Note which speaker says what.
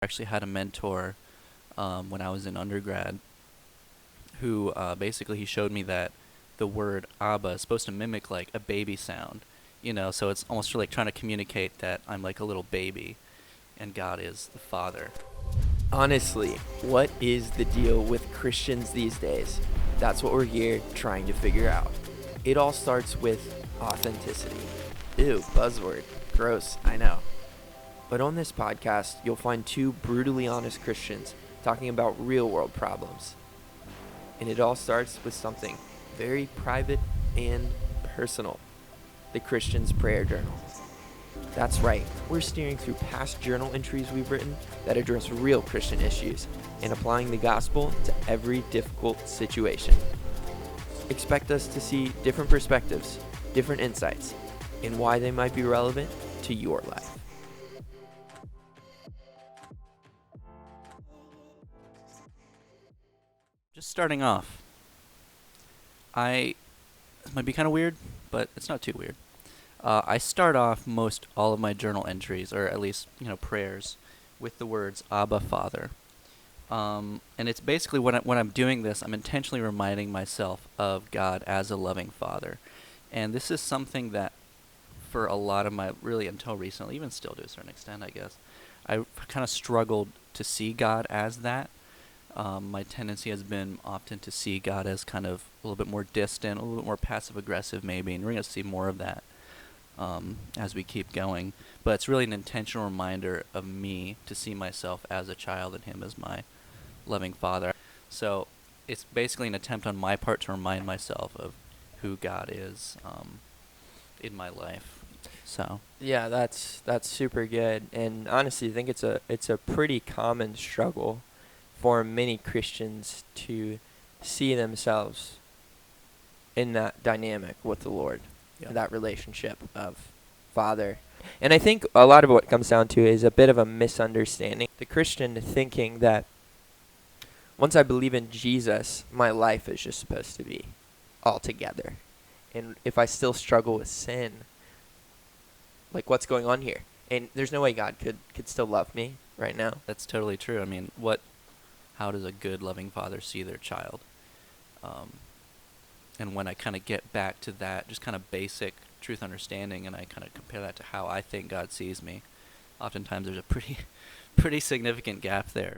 Speaker 1: actually had a mentor when I was in undergrad who basically he showed me that the word Abba is supposed to mimic like a baby sound, so it's almost like trying to communicate that I'm like a little baby and God is the Father.
Speaker 2: Honestly, what is the deal with Christians these days? That's what we're here trying to figure out. It all starts with authenticity. Ew, buzzword. Gross, I know. But on this podcast, you'll find two brutally honest Christians talking about real world problems. And it all starts with something very private and personal: the Christian's prayer journal. That's right, we're steering through past journal entries we've written that address real Christian issues and applying the gospel to every difficult situation. Expect us to see different perspectives, different insights, and why they might be relevant to your life.
Speaker 1: Just starting off, this might be kind of weird, but it's not too weird. I start off most all of my journal entries, or at least prayers, with the words Abba Father. And it's basically when I'm doing this, I'm intentionally reminding myself of God as a loving Father. And this is something that, for a lot of my, really until recently, even still to a certain extent, I guess, I kind of struggled to see God as that. My tendency has been often to see God as kind of a little bit more distant, a little bit more passive aggressive maybe, and we're going to see more of that as we keep going. But it's really an intentional reminder of me to see myself as a child and Him as my loving Father. So it's basically an attempt on my part to remind myself of who God is in my life. So
Speaker 2: Yeah, that's super good. And honestly, I think it's a pretty common struggle for many Christians to see themselves in that dynamic with the Lord,
Speaker 1: yeah.
Speaker 2: that relationship of Father. And I think a lot of what it comes down to is a bit of a misunderstanding. The Christian thinking that once I believe in Jesus, my life is just supposed to be all together. And if I still struggle with sin, like, what's going on here? And there's no way God could still love me right now.
Speaker 1: That's totally true. I mean, how does a good loving father see their child? And when I kind of get back to that just kind of basic truth understanding, and I kind of compare that to how I think God sees me, oftentimes there's a pretty significant gap there.